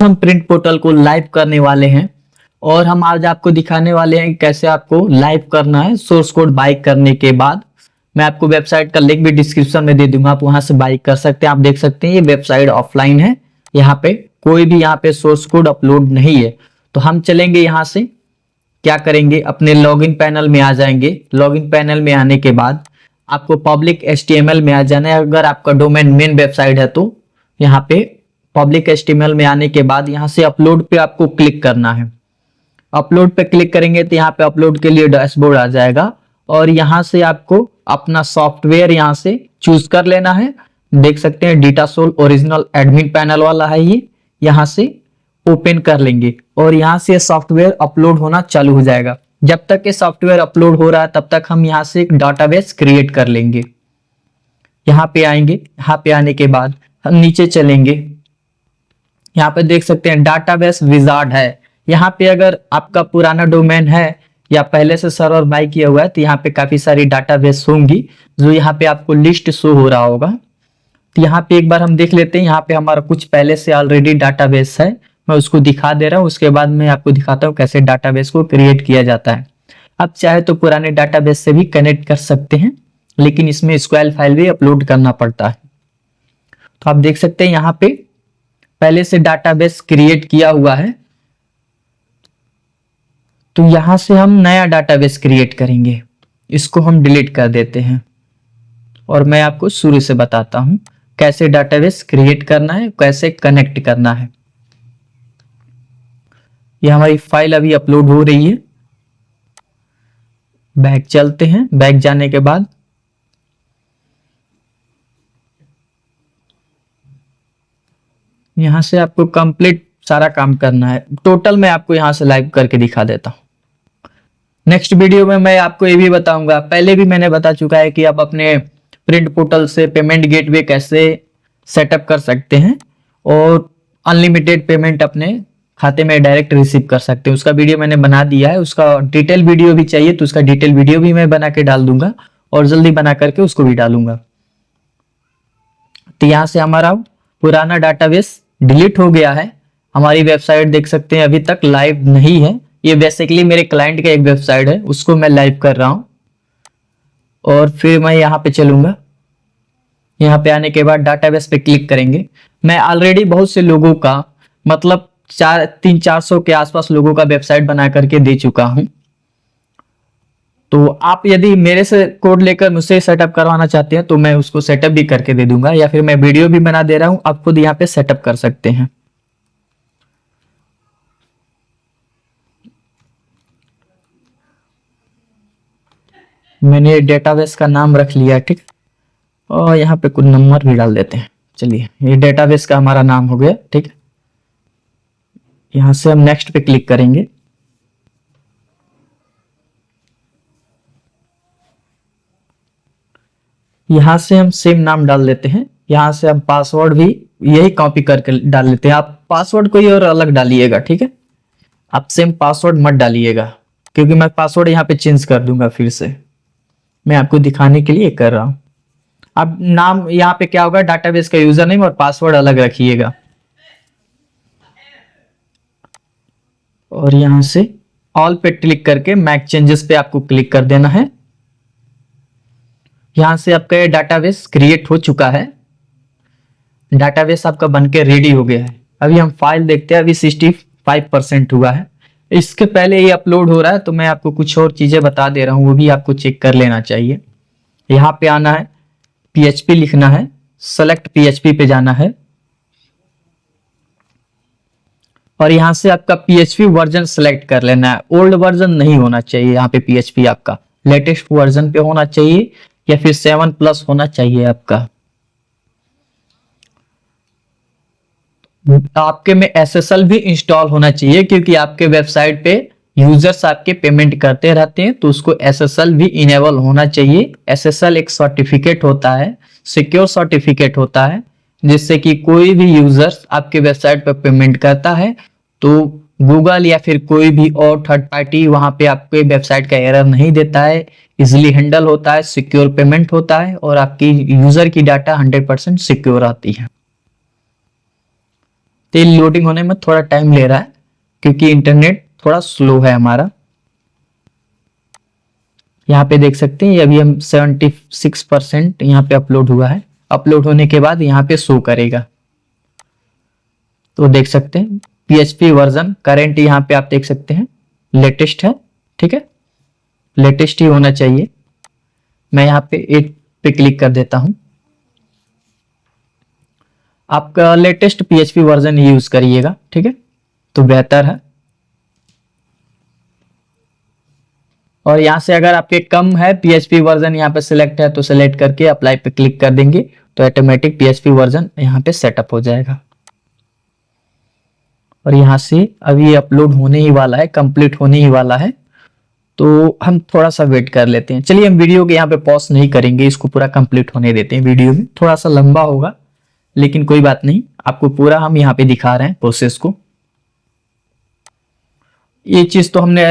हम print portal को live करने वाले हैं और हम आज आपको दिखाने वाले हैं कि कैसे आपको लाइव करना है सोर्स कोड बाय करने के बाद। मैं आपको वेबसाइट का लिंक भी डिस्क्रिप्शन में दे दूंगा, आप वहां से बाय कर सकते हैं। आप देख सकते हैं ये वेबसाइट ऑफलाइन है, यहाँ पे कोई भी यहाँ पे सोर्स कोड अपलोड नहीं है। तो हम चलेंगे यहाँ से, क्या करेंगे, अपने लॉगिन पैनल में आ जाएंगे। लॉगिन पैनल में आने के बाद आपको पब्लिक HTML में आ जाना है। अगर आपका डोमेन मेन वेबसाइट है तो यहाँ पे पब्लिक HTML में आने के बाद यहाँ से अपलोड पे आपको क्लिक करना है। अपलोड पे क्लिक करेंगे तो यहाँ पे अपलोड के लिए डैशबोर्ड आ जाएगा और यहाँ से आपको अपना सॉफ्टवेयर यहाँ से चूज कर लेना है। देख सकते हैं डिटासोल ओरिजिनल एडमिन पैनल वाला है ये, यहाँ से ओपन कर लेंगे और यहाँ से सॉफ्टवेयर अपलोड होना चालू हो जाएगा। जब तक ये सॉफ्टवेयर अपलोड हो रहा है तब तक हम यहाँ से एक डाटाबेस क्रिएट कर लेंगे। यहाँ पे आएंगे, यहाँ पे आने के बाद हम नीचे चलेंगे, यहाँ पे देख सकते हैं डाटाबेस विजार्ड है। यहाँ पे अगर आपका पुराना डोमेन है या पहले से सर्वर बाय किया हुआ है तो यहाँ पे काफी सारी डाटाबेस होंगी जो यहाँ पे आपको लिस्ट शो हो रहा होगा। तो यहाँ पे एक बार हम देख लेते हैं, यहाँ पे हमारा कुछ पहले से ऑलरेडी डाटाबेस है, मैं उसको दिखा दे रहा हूँ। उसके बाद मैं आपको दिखाता हूँ कैसे डाटाबेस को क्रिएट किया जाता है। आप चाहे तो पुराने डाटाबेस से भी कनेक्ट कर सकते हैं, लेकिन इसमें SQL फाइल भी अपलोड करना पड़ता है। तो आप देख सकते हैं यहाँ पे पहले से डाटाबेस क्रिएट किया हुआ है। तो यहां से हम नया डाटाबेस क्रिएट करेंगे, इसको हम डिलीट कर देते हैं और मैं आपको शुरू से बताता हूं कैसे डाटाबेस क्रिएट करना है, कैसे कनेक्ट करना है। यह हमारी फाइल अभी अपलोड हो रही है। बैक चलते हैं, बैक जाने के बाद यहां से आपको कंप्लीट सारा काम करना है। टोटल मैं आपको यहां से लाइव करके दिखा देता हूं। नेक्स्ट वीडियो में मैं आपको ये भी बताऊंगा, पहले भी मैंने बता चुका है कि आप अपने प्रिंट पोर्टल से पेमेंट गेटवे कैसे सेटअप कर सकते हैं और अनलिमिटेड पेमेंट अपने खाते में डायरेक्ट रिसीव कर सकते हैं। उसका वीडियो मैंने बना दिया है, उसका डिटेल वीडियो भी चाहिए तो उसका डिटेल वीडियो भी मैं बना के डाल दूंगा और जल्दी बना करके उसको भी डालूंगा। तो यहाँ से हमारा पुराना डाटाबेस डिलीट हो गया है। हमारी वेबसाइट देख सकते हैं अभी तक लाइव नहीं है। ये बेसिकली मेरे क्लाइंट का एक वेबसाइट है, उसको मैं लाइव कर रहा हूं और फिर मैं यहाँ पे चलूंगा। यहाँ पे आने के बाद डाटाबेस पे क्लिक करेंगे। मैं ऑलरेडी बहुत से लोगों का मतलब 300-400 के आसपास लोगों का वेबसाइट बना करके दे चुका हूं। तो आप यदि मेरे से कोड लेकर मुझसे सेटअप करवाना चाहते हैं तो मैं उसको सेटअप भी करके दे दूंगा, या फिर मैं वीडियो भी बना दे रहा हूं, आप खुद यहाँ पे सेटअप कर सकते हैं। मैंने डेटाबेस का नाम रख लिया, ठीक, और यहाँ पे कुछ नंबर भी डाल देते हैं। चलिए, ये डेटाबेस का हमारा नाम हो गया, ठीक है। यहाँ से हम नेक्स्ट पे क्लिक करेंगे। यहाँ से हम सेम नाम डाल देते हैं। यहाँ से हम पासवर्ड भी यही कॉपी करके डाल लेते हैं। आप पासवर्ड कोई और अलग डालिएगा, ठीक है। आप सेम पासवर्ड मत डालिएगा क्योंकि मैं पासवर्ड यहाँ पे चेंज कर दूंगा फिर से। मैं आपको दिखाने के लिए कर रहा हूं। अब नाम यहाँ पे क्या होगा, डाटाबेस का यूजर नेम और पासवर्ड अलग रखिएगा। और यहाँ से ऑल पे क्लिक करके मैक चेंजेस पे आपको क्लिक कर देना है। यहाँ से आपका ये डाटाबेस क्रिएट हो चुका है। डाटाबेस आपका बनके रेडी हो गया है। अभी हम फाइल देखते हैं, अभी 65% हुआ है। इसके पहले ये अपलोड हो रहा है तो मैं आपको कुछ और चीजें बता दे रहा हूं, वो भी आपको चेक कर लेना चाहिए। यहाँ पे आना है, PHP लिखना है, सेलेक्ट PHP पे जाना है और यहाँ से आपका PHP वर्जन सेलेक्ट कर लेना है। ओल्ड वर्जन नहीं होना चाहिए, यहाँ पे PHP आपका लेटेस्ट वर्जन पे होना चाहिए या फिर 7+ होना चाहिए आपका। आपके में SSL भी इंस्टॉल होना चाहिए क्योंकि आपके वेबसाइट पे यूजर्स आपके पेमेंट करते रहते हैं तो उसको SSL भी इनेबल होना चाहिए। SSL एक सर्टिफिकेट होता है, सिक्योर सर्टिफिकेट होता है, जिससे कि कोई भी यूजर्स आपके वेबसाइट पर पेमेंट करता है तो गूगल या फिर कोई भी और थर्ड पार्टी वहां पे आपके वेबसाइट का एरर नहीं देता है, इजिली हैंडल होता है, सिक्योर पेमेंट होता है और आपकी यूजर की डाटा 100% सिक्योर आती है। तो ये लोडिंग होने में थोड़ा टाइम ले रहा है क्योंकि इंटरनेट थोड़ा स्लो है हमारा। यहाँ पे देख सकते हैं अभी हम 76% यहाँ पे अपलोड हुआ है। अपलोड होने के बाद यहाँ पे शो करेगा, तो देख सकते हैं PHP वर्जन करेंट यहाँ पे आप देख सकते हैं लेटेस्ट है। ठीक है, लेटेस्ट ही होना चाहिए। मैं यहाँ पे 8 पे क्लिक कर देता हूँ। आपका लेटेस्ट PHP वर्जन यूज करिएगा, ठीक है, तो बेहतर है। और यहाँ से अगर आपके कम है PHP वर्जन यहाँ पे सिलेक्ट है तो सिलेक्ट करके अप्लाई पे क्लिक कर देंगे तो ऑटोमेटिक PHP वर्जन यहाँ पे सेटअप हो जाएगा। और यहाँ से अभी अपलोड होने ही वाला है, कंप्लीट होने ही वाला है, तो हम थोड़ा सा वेट कर लेते हैं। चलिए हम वीडियो के यहाँ पे पॉज नहीं करेंगे, इसको पूरा कंप्लीट होने देते हैं। वीडियो में थोड़ा सा लंबा होगा लेकिन कोई बात नहीं, आपको पूरा हम यहाँ पे दिखा रहे हैं प्रोसेस को। ये चीज तो हमने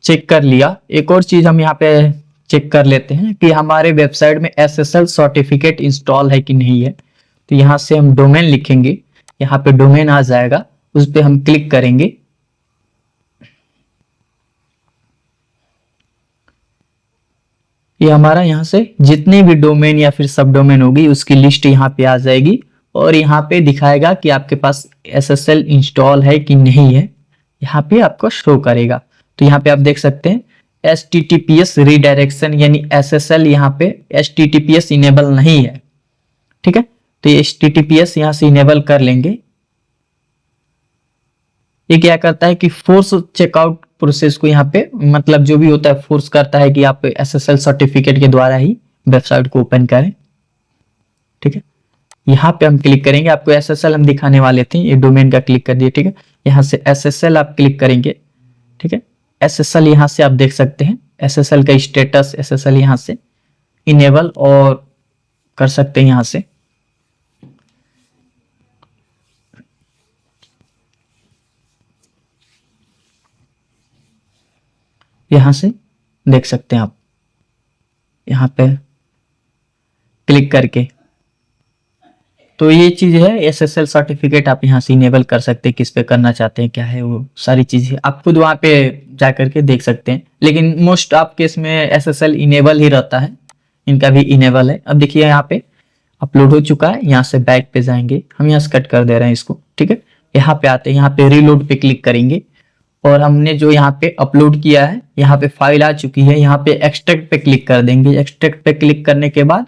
चेक कर लिया। एक और चीज हम यहाँ पे चेक कर लेते हैं कि हमारे वेबसाइट में SSL सर्टिफिकेट इंस्टॉल है कि नहीं है। तो यहाँ से हम डोमेन लिखेंगे, यहाँ पे डोमेन आ जाएगा, उस पर हम क्लिक करेंगे। ये हमारा यहाँ से जितने भी डोमेन या फिर सब डोमेन होगी उसकी लिस्ट यहाँ पे आ जाएगी और यहाँ पे दिखाएगा कि आपके पास SSL इंस्टॉल है कि नहीं है, यहाँ पे आपको शो करेगा। तो यहाँ पे आप देख सकते हैं HTTPS रीडायरेक्शन यानी SSL, यहाँ पे HTTPS इनेबल नहीं है। ठीक है, तो ये HTTPS यहाँ से इनेबल कर लेंगे। ये क्या करता है कि फोर्स चेकआउट प्रोसेस को यहाँ पे, मतलब जो भी होता है फोर्स करता है कि आप SSL सर्टिफिकेट के द्वारा ही वेबसाइट को ओपन करें। ठीक है, यहाँ पे हम क्लिक करेंगे, आपको SSL हम दिखाने वाले थे, ये डोमेन का क्लिक कर दिए। ठीक है, यहाँ से SSL आप क्लिक करेंगे। ठीक है, SSL यहाँ से आप देख सकते हैं SSL का स्टेटस, SSL यहाँ से इनेबल और कर सकते हैं यहाँ से। यहाँ से देख सकते हैं आप, यहाँ पे क्लिक करके। तो ये चीज है SSL सर्टिफिकेट, आप यहाँ से इनेबल कर सकते हैं, किस पे करना चाहते हैं, क्या है वो सारी चीजें आप खुद वहाँ पे जा करके देख सकते हैं। लेकिन मोस्ट ऑफ केस में SSL इनेबल ही रहता है, इनका भी इनेबल है। अब देखिए यहाँ पे अपलोड हो चुका है, यहाँ से बैक पे जाएंगे, हम यहाँ से कट कर दे रहे हैं इसको। ठीक है, यहाँ पे आते हैं, यहाँ पे रीलोड पे क्लिक करेंगे और हमने जो यहाँ पे अपलोड किया है यहाँ पे फाइल आ चुकी है, यहाँ पे एक्सट्रैक्ट पे क्लिक कर देंगे। एक्सट्रैक्ट पे क्लिक करने के बाद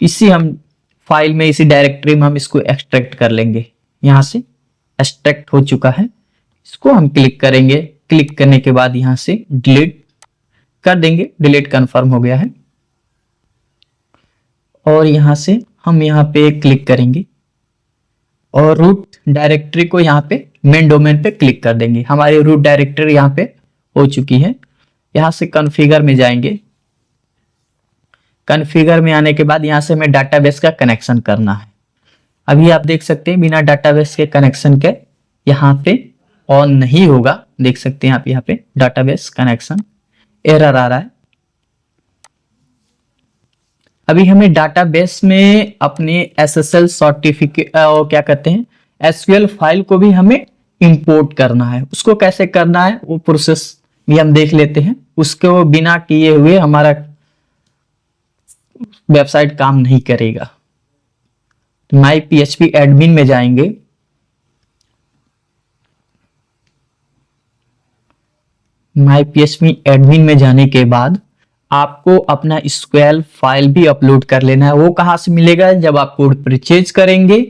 इसी हम फाइल में, इसी डायरेक्टरी में हम इसको एक्सट्रैक्ट कर लेंगे। यहाँ से एक्सट्रैक्ट हो चुका है, इसको हम क्लिक करेंगे। क्लिक करने के बाद यहाँ से डिलीट कर देंगे, डिलीट कन्फर्म हो गया है। और यहाँ से हम यहाँ पे क्लिक करेंगे और रूट डायरेक्टरी को यहाँ पे मेन डोमेन पे क्लिक कर देंगे। हमारी रूट डायरेक्टरी यहाँ पे हो चुकी है। यहाँ से कॉन्फ़िगर में जाएंगे, कॉन्फ़िगर में आने के बाद यहाँ से हमें डाटाबेस का कनेक्शन करना है। अभी आप देख सकते हैं बिना डाटाबेस के कनेक्शन के यहाँ पे ऑन नहीं होगा। देख सकते हैं आप यहाँ पे डाटाबेस कनेक्शन एरर आ रहा है। अभी हमें डाटाबेस में अपने SSL सर्टिफिकेट क्या कहते हैं SQL फाइल को भी हमें इंपोर्ट करना है। उसको कैसे करना है वो प्रोसेस भी हम देख लेते हैं। उसको बिना किए हुए हमारा वेबसाइट काम नहीं करेगा। माई PHP एडमिन में जाएंगे, माई PHP एडमिन में जाने के बाद आपको अपना SQL फाइल भी अपलोड कर लेना है। वो कहाँ से मिलेगा, जब आप कोड परचेज करेंगे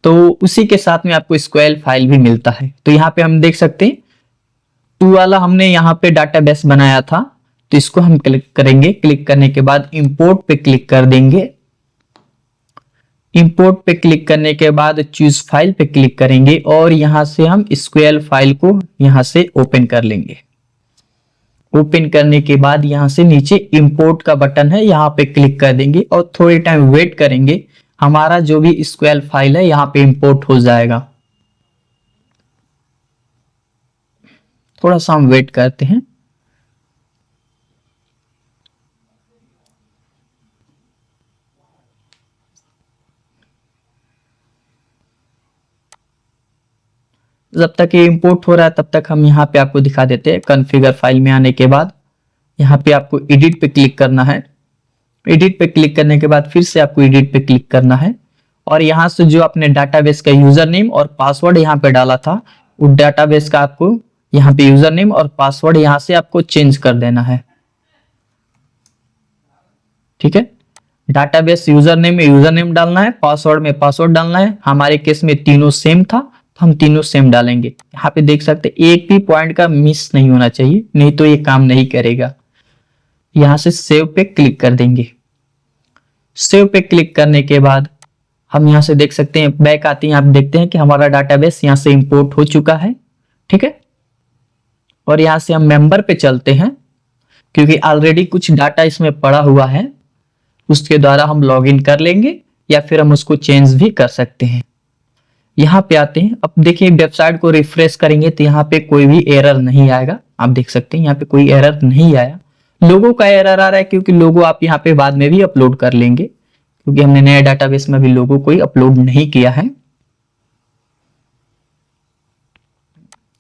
तो उसी के साथ में आपको SQL फाइल भी मिलता है। तो यहाँ पे हम देख सकते हैं 2 वाला हमने यहाँ पे डाटाबेस बनाया था, तो इसको हम क्लिक करेंगे। क्लिक करने के बाद इंपोर्ट पे क्लिक कर देंगे। इंपोर्ट पे क्लिक करने के बाद चूज फाइल पे क्लिक करेंगे और यहाँ से हम SQL फाइल को यहाँ से ओपन कर लेंगे। ओपन करने के बाद यहाँ से नीचे इंपोर्ट का बटन है, यहाँ पे क्लिक कर देंगे और थोड़ी टाइम वेट करेंगे। हमारा जो भी SQL फाइल है यहाँ पे इंपोर्ट हो जाएगा। थोड़ा सा हम वेट करते हैं। जब तक ये इंपोर्ट हो रहा है तब तक हम यहाँ पे आपको दिखा देते हैं। कॉन्फ़िगर फाइल में आने के बाद यहाँ पे आपको एडिट पे क्लिक करना है। एडिट पे क्लिक करने के बाद फिर से आपको एडिट पे क्लिक करना है और यहाँ से जो आपने डाटाबेस का यूजर नेम और पासवर्ड यहाँ पे डाला था, उस डाटाबेस का आपको यहाँ पे यूजर नेम और पासवर्ड यहाँ से आपको चेंज कर देना है। ठीक है, डाटाबेस यूजर नेम में यूजर नेम डालना है, पासवर्ड में पासवर्ड डालना है। हमारे केस में तीनों सेम था तो हम तीनों सेम डालेंगे। यहाँ पे देख सकते हैं एक भी पॉइंट का मिस नहीं होना चाहिए, नहीं तो ये काम नहीं करेगा। यहाँ से सेव पे क्लिक कर देंगे। सेव पे क्लिक करने के बाद हम यहाँ से देख सकते हैं बैक आते हैं, आप देखते हैं कि हमारा डाटाबेस यहाँ से इंपोर्ट हो चुका है। ठीक है, और यहाँ से हम मेंबर पे चलते हैं क्योंकि ऑलरेडी कुछ डाटा इसमें पड़ा हुआ है, उसके द्वारा हम लॉगिन कर लेंगे या फिर हम उसको चेंज भी कर सकते हैं। यहाँ पे आते हैं, अब देखिए वेबसाइट को रिफ्रेश करेंगे तो यहाँ पे कोई भी एरर नहीं आएगा। आप देख सकते हैं यहाँ पे कोई एरर नहीं आया। लोगो का एरर आ रहा है क्योंकि लोगो आप यहाँ पे बाद में भी अपलोड कर लेंगे, क्योंकि हमने नया डाटाबेस में भी लोगो कोई अपलोड नहीं किया है।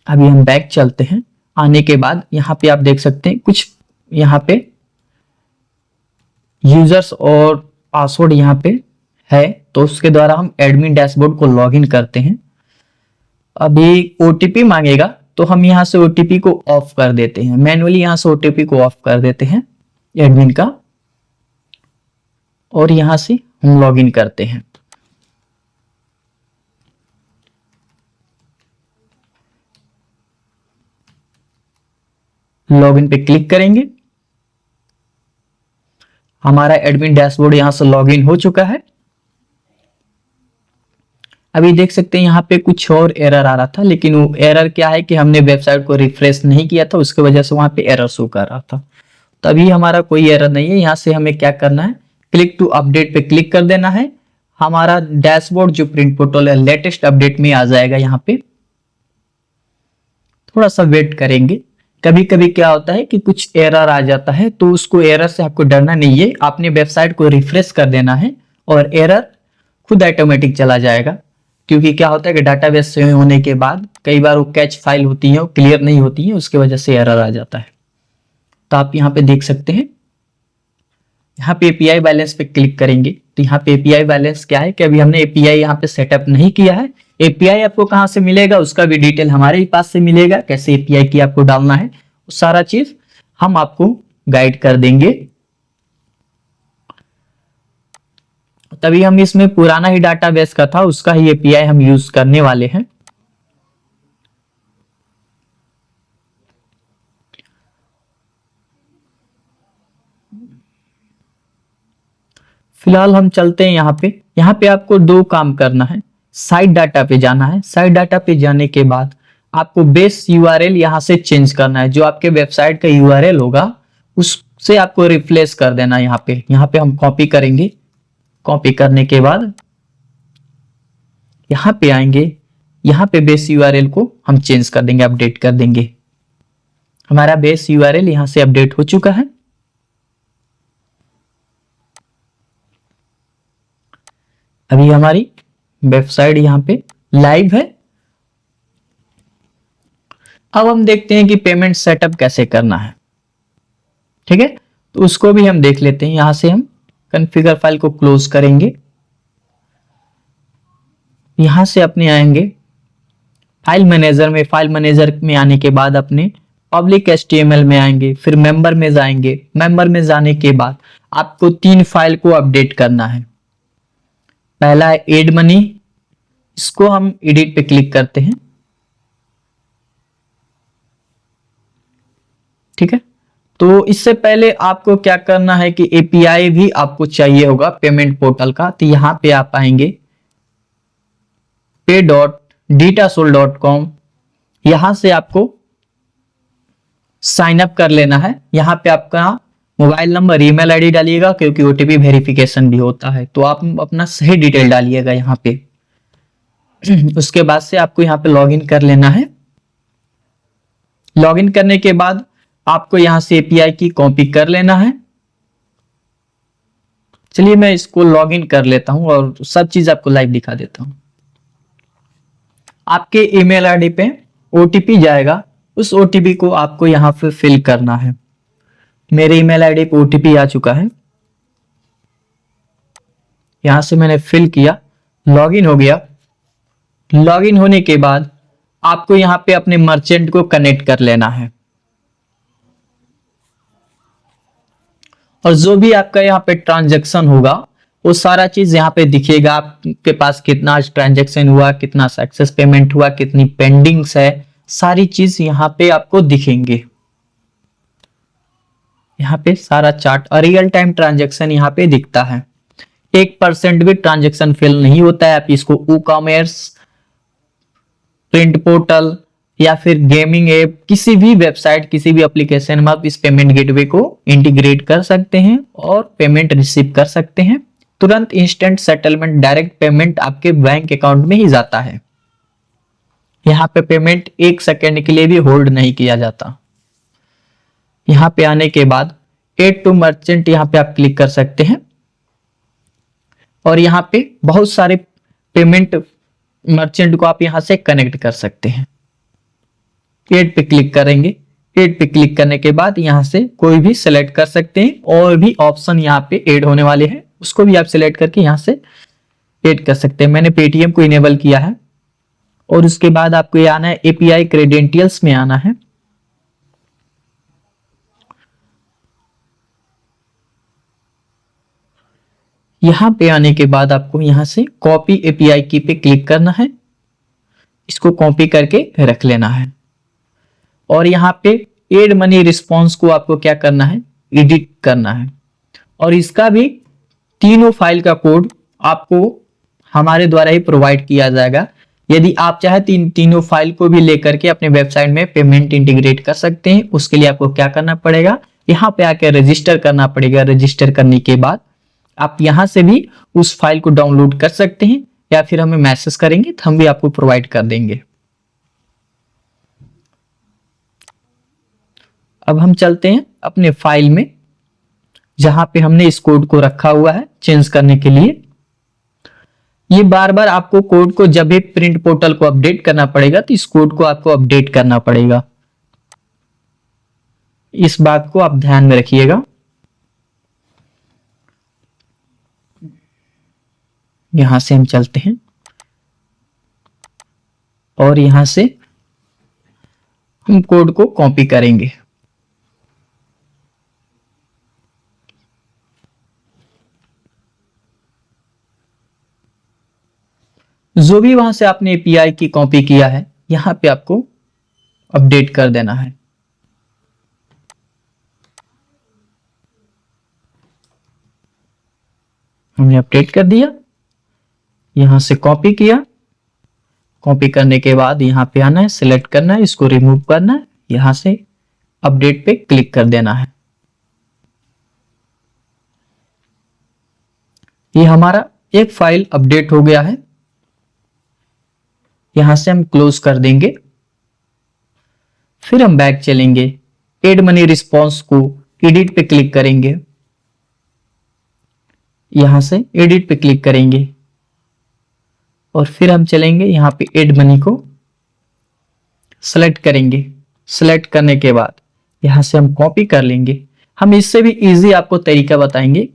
अभी हम बैक चलते हैं। आने के बाद यहाँ पे आप देख सकते हैं कुछ यहाँ पे यूजर्स और पासवर्ड यहाँ पे है, तो उसके द्वारा हम एडमिन डैशबोर्ड को लॉगिन करते हैं। अभी ओटीपी मांगेगा तो हम यहाँ से ओटीपी को ऑफ कर देते हैं, मैन्युअली यहाँ से ओटीपी को ऑफ कर देते हैं एडमिन का, और यहाँ से हम लॉगिन करते हैं। लॉगिन पे क्लिक करेंगे। हमारा एडमिन डैशबोर्ड यहां से लॉगिन हो चुका है। अभी देख सकते हैं यहाँ पे कुछ और एरर आ रहा था, लेकिन वो एरर क्या है कि हमने वेबसाइट को रिफ्रेश नहीं किया था, उसकी वजह से वहां पे एरर शो कर रहा था। तभी हमारा कोई एरर नहीं है। यहाँ से हमें क्या करना है, क्लिक टू अपडेट पे क्लिक कर देना है। हमारा डैशबोर्ड जो प्रिंट पोर्टल है लेटेस्ट अपडेट में आ जाएगा। यहाँ पे थोड़ा सा वेट करेंगे। कभी कभी क्या होता है कि कुछ एरर आ जाता है, तो उसको एरर से आपको डरना नहीं है, आपने वेबसाइट को रिफ्रेश कर देना है और एरर खुद ऑटोमेटिक चला जाएगा। क्योंकि क्या होता है कि डाटाबेस से होने के बाद कई बार वो कैच फाइल होती है, वो क्लियर नहीं होती है, उसकी वजह से एरर आ जाता है। तो आप यहाँ पे देख सकते हैं, यहाँ पे एपीआई बैलेंस पे क्लिक करेंगे तो यहाँ पे एपीआई बैलेंस क्या है कि अभी हमने एपीआई यहाँ पे सेटअप नहीं किया है। एपीआई आपको कहाँ से मिलेगा उसका भी डिटेल हमारे ही पास से मिलेगा, कैसे एपीआई की आपको डालना है सारा चीज हम आपको गाइड कर देंगे। तभी हम इसमें पुराना ही डाटाबेस का था, उसका ही एपीआई हम यूज करने वाले हैं। फिलहाल हम चलते हैं यहाँ पे आपको दो काम करना है। साइट डाटा पे जाना है। साइट डाटा पे जाने के बाद आपको बेस यूआरएल यहाँ से चेंज करना है। जो आपके वेबसाइट का यूआरएल होगा उससे आपको रिप्लेस कर देना है। यहाँ पे हम कॉपी करेंगे। कॉपी करने के बाद यहाँ पे आएंगे, यहाँ पे बेस यूआरएल को हम चेंज कर देंगे, अपडेट कर देंगे। हमारा बेस यूआरएल यहाँ से अपडेट हो चुका है। अभी हमारी वेबसाइट यहाँ पे लाइव है। अब हम देखते हैं कि पेमेंट सेटअप कैसे करना है। ठीक है, तो उसको भी हम देख लेते हैं। यहां से हम कॉन्फ़िगर फाइल को क्लोज करेंगे। यहां से अपने आएंगे फाइल मैनेजर में। फाइल मैनेजर में आने के बाद अपने पब्लिक एचटीएमएल में आएंगे, फिर मेंबर में जाएंगे। मेंबर में जाने के बाद आपको 3 फाइल को अपडेट करना है। पहला है एड मनी, इसको हम एडिट पे क्लिक करते हैं। ठीक है, तो इससे पहले आपको क्या करना है कि एपीआई भी आपको चाहिए होगा पेमेंट पोर्टल का। तो यहां पे आप आएंगे pay.datasoul.com, यहां से आपको साइन अप कर लेना है। यहां पे आपका मोबाइल नंबर, ईमेल आईडी डालिएगा क्योंकि ओटीपी वेरिफिकेशन भी होता है, तो आप अपना सही डिटेल डालिएगा यहाँ पे। उसके बाद से आपको यहाँ पे लॉगिन कर लेना है। लॉगिन करने के बाद आपको यहां से एपीआई की कॉपी कर लेना है। चलिए मैं इसको लॉगिन कर लेता हूं और सब चीज आपको लाइव दिखा देता हूं। आपके ईमेल आईडी पे ओटीपी जाएगा, उस ओटीपी को आपको यहाँ पे फिल करना है। मेरे ईमेल आईडी पे ओटीपी आ चुका है, यहां से मैंने फिल किया, लॉगिन हो गया। लॉगिन होने के बाद आपको यहां पे अपने मर्चेंट को कनेक्ट कर लेना है, और जो भी आपका यहाँ पे ट्रांजैक्शन होगा वो सारा चीज यहाँ पे दिखेगा। आपके पास कितना ट्रांजैक्शन हुआ, कितना सक्सेस पेमेंट हुआ, कितनी पेंडिंग्स है, सारी चीज यहाँ पे आपको दिखेंगे। यहाँ पे सारा चार्ट और रियल टाइम ट्रांजैक्शन यहाँ पे दिखता है। 1% भी ट्रांजैक्शन फेल नहीं होता है। आप इसको ई कॉमर्स, प्रिंट पोर्टल या फिर गेमिंग ऐप, किसी भी वेबसाइट, किसी भी एप्लीकेशन में आप इस पेमेंट गेटवे को इंटीग्रेट कर सकते हैं और पेमेंट रिसीव कर सकते हैं। तुरंत इंस्टेंट सेटलमेंट, डायरेक्ट पेमेंट आपके बैंक अकाउंट में ही जाता है। यहाँ पे पेमेंट 1 सेकेंड के लिए भी होल्ड नहीं किया जाता। यहाँ पे आने के बाद एड टू मर्चेंट यहाँ पे आप क्लिक कर सकते हैं, और यहाँ पे बहुत सारे पेमेंट मर्चेंट को आप यहाँ से कनेक्ट कर सकते हैं। एड पे क्लिक करेंगे, एड पे क्लिक करने के बाद यहाँ से कोई भी सिलेक्ट कर सकते हैं, और भी ऑप्शन यहाँ पे ऐड होने वाले हैं, उसको भी आप सिलेक्ट करके यहाँ से ऐड कर सकते हैं। मैंने पेटीएम को इनेबल किया है, और उसके बाद आपको ये आना है एपीआई क्रेडेंशियल्स में आना है। यहां पे आने के बाद आपको यहां से कॉपी एपीआई की पे क्लिक करना है, इसको कॉपी करके रख लेना है। और यहाँ पे एड मनी रिस्पॉन्स को आपको क्या करना है, एडिट करना है, और इसका भी तीनों फाइल का कोड आपको हमारे द्वारा ही प्रोवाइड किया जाएगा। यदि आप चाहे तीनों फाइल को भी लेकर के अपने वेबसाइट में पेमेंट इंटीग्रेट कर सकते हैं। उसके लिए आपको क्या करना पड़ेगा, यहाँ पे आके रजिस्टर करना पड़ेगा। रजिस्टर करने के बाद आप यहां से भी उस फाइल को डाउनलोड कर सकते हैं, या फिर हमें मैसेज करेंगे तो हम भी आपको प्रोवाइड कर देंगे। अब हम चलते हैं अपने फाइल में, जहां पे हमने इस कोड को रखा हुआ है चेंज करने के लिए। ये बार बार आपको कोड को जब भी प्रिंट पोर्टल को अपडेट करना पड़ेगा तो इस कोड को आपको अपडेट करना पड़ेगा, इस बात को आप ध्यान में रखिएगा। यहां से हम चलते हैं और यहां से हम कोड को कॉपी करेंगे। जो भी वहां से आपने एपीआई की कॉपी किया है यहां पे आपको अपडेट कर देना है। हमने अपडेट कर दिया, यहां से कॉपी किया, कॉपी करने के बाद यहां पे आना है, सिलेक्ट करना है, इसको रिमूव करना है, यहां से अपडेट पे क्लिक कर देना है। ये हमारा एक फाइल अपडेट हो गया है। यहां से हम क्लोज कर देंगे, फिर हम बैक चलेंगे, एड मनी रिस्पॉन्स को एडिट पे क्लिक करेंगे, यहां से एडिट पे क्लिक करेंगे और फिर हम चलेंगे यहां पे एड मनी को सेलेक्ट करेंगे। सेलेक्ट करने के बाद यहां से हम कॉपी कर लेंगे। हम इससे भी इजी आपको तरीका बताएंगे,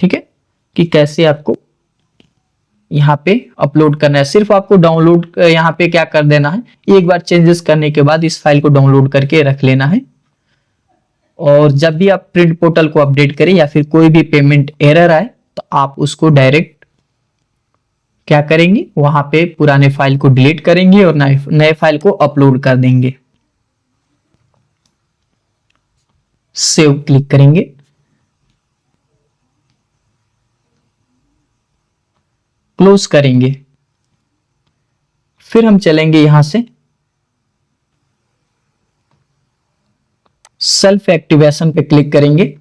ठीक है, कि कैसे आपको यहाँ पे अपलोड करना है। सिर्फ आपको डाउनलोड यहाँ पे क्या कर देना है, एक बार चेंजेस करने के बाद इस फाइल को डाउनलोड करके रख लेना है, और जब भी आप प्रिंट पोर्टल को अपडेट करें या फिर कोई भी पेमेंट एरर आए तो आप उसको डायरेक्ट क्या करेंगे, वहां पे पुराने फाइल को डिलीट करेंगे और नए फाइल को अपलोड कर देंगे। सेव क्लिक करेंगे, क्लोज करेंगे, फिर हम चलेंगे यहां से सेल्फ एक्टिवेशन पे क्लिक करेंगे,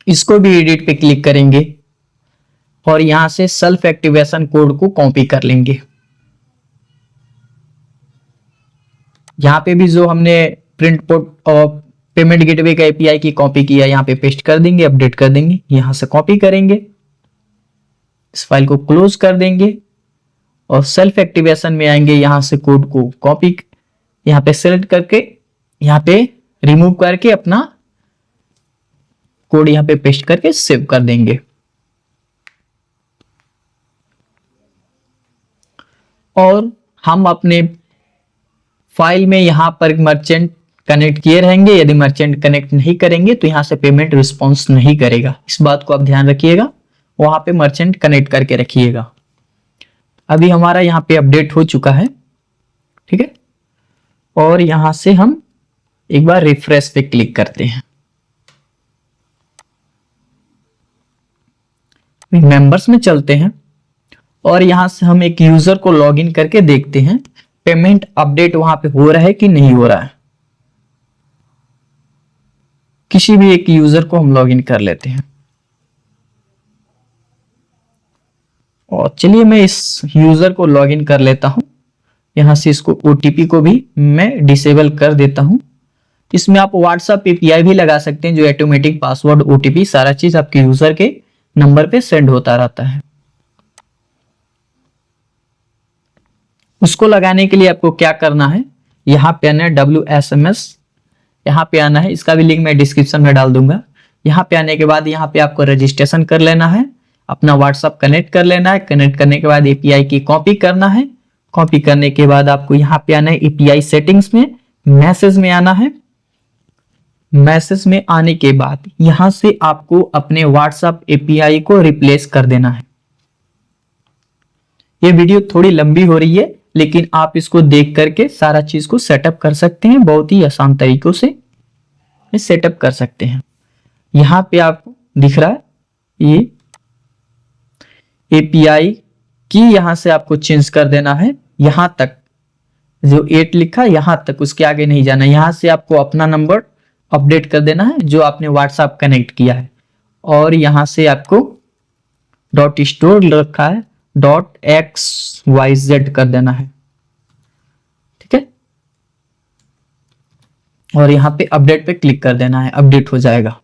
इसको भी एडिट पे क्लिक करेंगे और यहां से सेल्फ एक्टिवेशन कोड को कॉपी कर लेंगे। यहां पे भी जो हमने प्रिंट पोर्ट और पेमेंट गेटवे का एपीआई की कॉपी किया यहां पे पेस्ट कर देंगे, अपडेट कर देंगे, यहां से कॉपी करेंगे, इस फाइल को क्लोज कर देंगे और सेल्फ एक्टिवेशन में आएंगे, यहाँ से कोड को कॉपी यहाँ पे सेलेक्ट करके यहाँ पे रिमूव करके अपना कोड यहाँ पे पेस्ट करके सेव कर देंगे। और हम अपने फाइल में यहाँ पर मर्चेंट कनेक्ट किए रहेंगे। यदि मर्चेंट कनेक्ट नहीं करेंगे तो यहाँ से पेमेंट रिस्पॉन्स नहीं करेगा, इस बात को आप ध्यान रखिएगा। वहां पे मर्चेंट कनेक्ट करके रखिएगा। अभी हमारा यहाँ पे अपडेट हो चुका है, ठीक है। और यहां से हम एक बार रिफ्रेश पे क्लिक करते हैं। मेंबर्स में चलते हैं और यहां से हम एक यूजर को लॉगिन करके देखते हैं पेमेंट अपडेट वहां पे हो रहा है कि नहीं हो रहा है। किसी भी एक यूजर को हम लॉगिन कर लेते हैं और चलिए मैं इस यूजर को लॉगिन कर लेता हूं। यहां से इसको ओटीपी को भी मैं डिसेबल कर देता हूं। इसमें आप व्हाट्सएप एपीआई भी लगा सकते हैं, जो ऑटोमेटिक पासवर्ड ओटीपी सारा चीज आपके यूजर के नंबर पे सेंड होता रहता है। उसको लगाने के लिए आपको क्या करना है, यहाँ पे आना है WSMS, यहाँ पे आना है। इसका भी लिंक मैं डिस्क्रिप्शन में डाल दूंगा। यहाँ पे आने के बाद यहाँ पे आपको रजिस्ट्रेशन कर लेना है, अपना व्हाट्सएप कनेक्ट कर लेना है। कनेक्ट करने के बाद एपीआई की कॉपी करना है। कॉपी करने के बाद आपको यहाँ पे आना है एपीआई सेटिंग्स में, मैसेज में आना है। मैसेज में आने के बाद यहां से आपको अपने व्हाट्सएप एपीआई को रिप्लेस कर देना है। ये वीडियो थोड़ी लंबी हो रही है, लेकिन आप इसको देख करके सारा चीज को सेटअप कर सकते हैं। बहुत ही आसान तरीकों से सेटअप कर सकते हैं। यहां पे आपको दिख रहा है ये एपीआई की, यहां से आपको चेंज कर देना है। यहां तक जो 8 लिखा है यहां तक, उसके आगे नहीं जाना। यहां से आपको अपना नंबर अपडेट कर देना है जो आपने व्हाट्सएप कनेक्ट किया है। और यहां से आपको डॉट स्टोर रखा है, .xyz कर देना है, ठीक है। और यहां पे अपडेट पे क्लिक कर देना है, अपडेट हो जाएगा।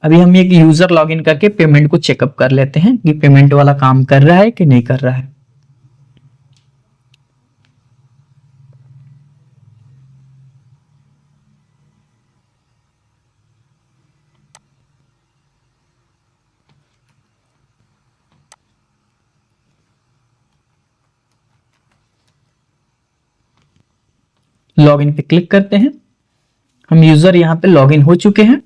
अभी हम एक यूजर लॉगिन करके पेमेंट को चेकअप कर लेते हैं कि पेमेंट वाला काम कर रहा है कि नहीं कर रहा है। लॉगिन पे क्लिक करते हैं। हम यूजर यहां पे लॉगिन हो चुके हैं।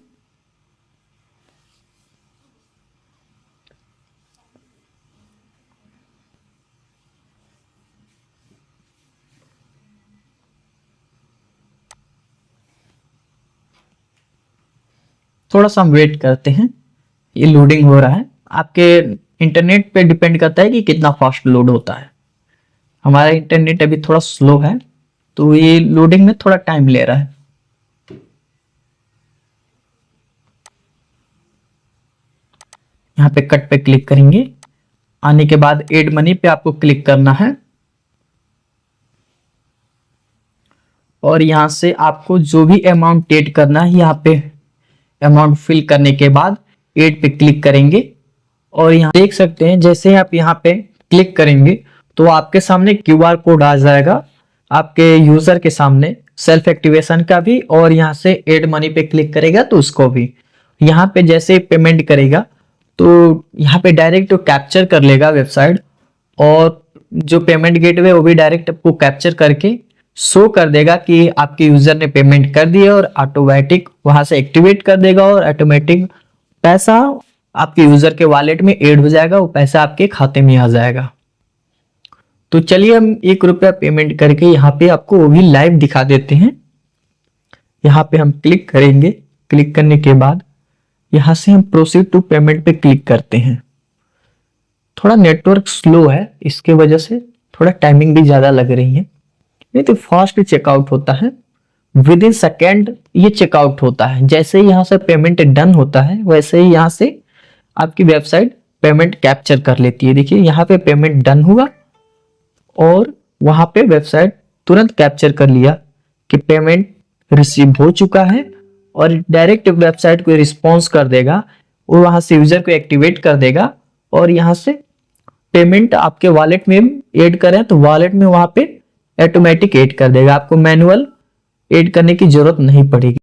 थोड़ा सा हम वेट करते हैं, ये लोडिंग हो रहा है। आपके इंटरनेट पे डिपेंड करता है कि कितना फास्ट लोड होता है। हमारा इंटरनेट अभी थोड़ा स्लो है तो ये लोडिंग में थोड़ा टाइम ले रहा है। यहाँ पे कट पे क्लिक करेंगे। आने के बाद एड मनी पे आपको क्लिक करना है और यहां से आपको जो भी अमाउंट एड करना है, यहाँ पे अमाउंट फिल करने के बाद एड पे क्लिक करेंगे। और यहाँ देख सकते हैं जैसे आप यहाँ पे क्लिक करेंगे तो आपके सामने क्यूआर कोड आ जाएगा आपके यूजर के सामने, सेल्फ एक्टिवेशन का भी। और यहाँ से एड मनी पे क्लिक करेगा तो उसको भी। यहाँ पे जैसे पेमेंट करेगा तो यहाँ पे डायरेक्ट तो कैप्चर कर लेगा वेबसाइट, और जो पेमेंट गेटवे वो भी डायरेक्ट आपको कैप्चर करके शो कर देगा कि आपके यूजर ने पेमेंट कर दी है, और ऑटोमेटिक वहां से एक्टिवेट कर देगा और ऑटोमेटिक पैसा आपके यूजर के वॉलेट में ऐड हो जाएगा, वो पैसा आपके खाते में आ जाएगा। तो चलिए हम ₹1 पेमेंट करके यहाँ पे आपको वो भी लाइव दिखा देते हैं। यहाँ पे हम क्लिक करेंगे। क्लिक करने के बाद यहाँ से हम प्रोसीड टू पेमेंट पे क्लिक करते हैं। थोड़ा नेटवर्क स्लो है, इसके वजह से थोड़ा टाइमिंग भी ज्यादा लग रही है, नहीं तो फास्ट चेकआउट होता है। विद इन सेकेंड ये चेकआउट होता है। जैसे ही यहाँ से पेमेंट डन होता है वैसे ही यहाँ से आपकी वेबसाइट पेमेंट कैप्चर कर लेती है। देखिए यहाँ पे पेमेंट डन हुआ और वहां पे वेबसाइट तुरंत कैप्चर कर लिया कि पेमेंट रिसीव हो चुका है, और डायरेक्ट वेबसाइट को रिस्पॉन्स कर देगा। वो वहां से यूजर को एक्टिवेट कर देगा और यहाँ से पेमेंट आपके वॉलेट में ऐड करें तो वॉलेट में वहां पे ऑटोमेटिक ऐड कर देगा, आपको मैनुअल ऐड करने की जरूरत नहीं पड़ेगी।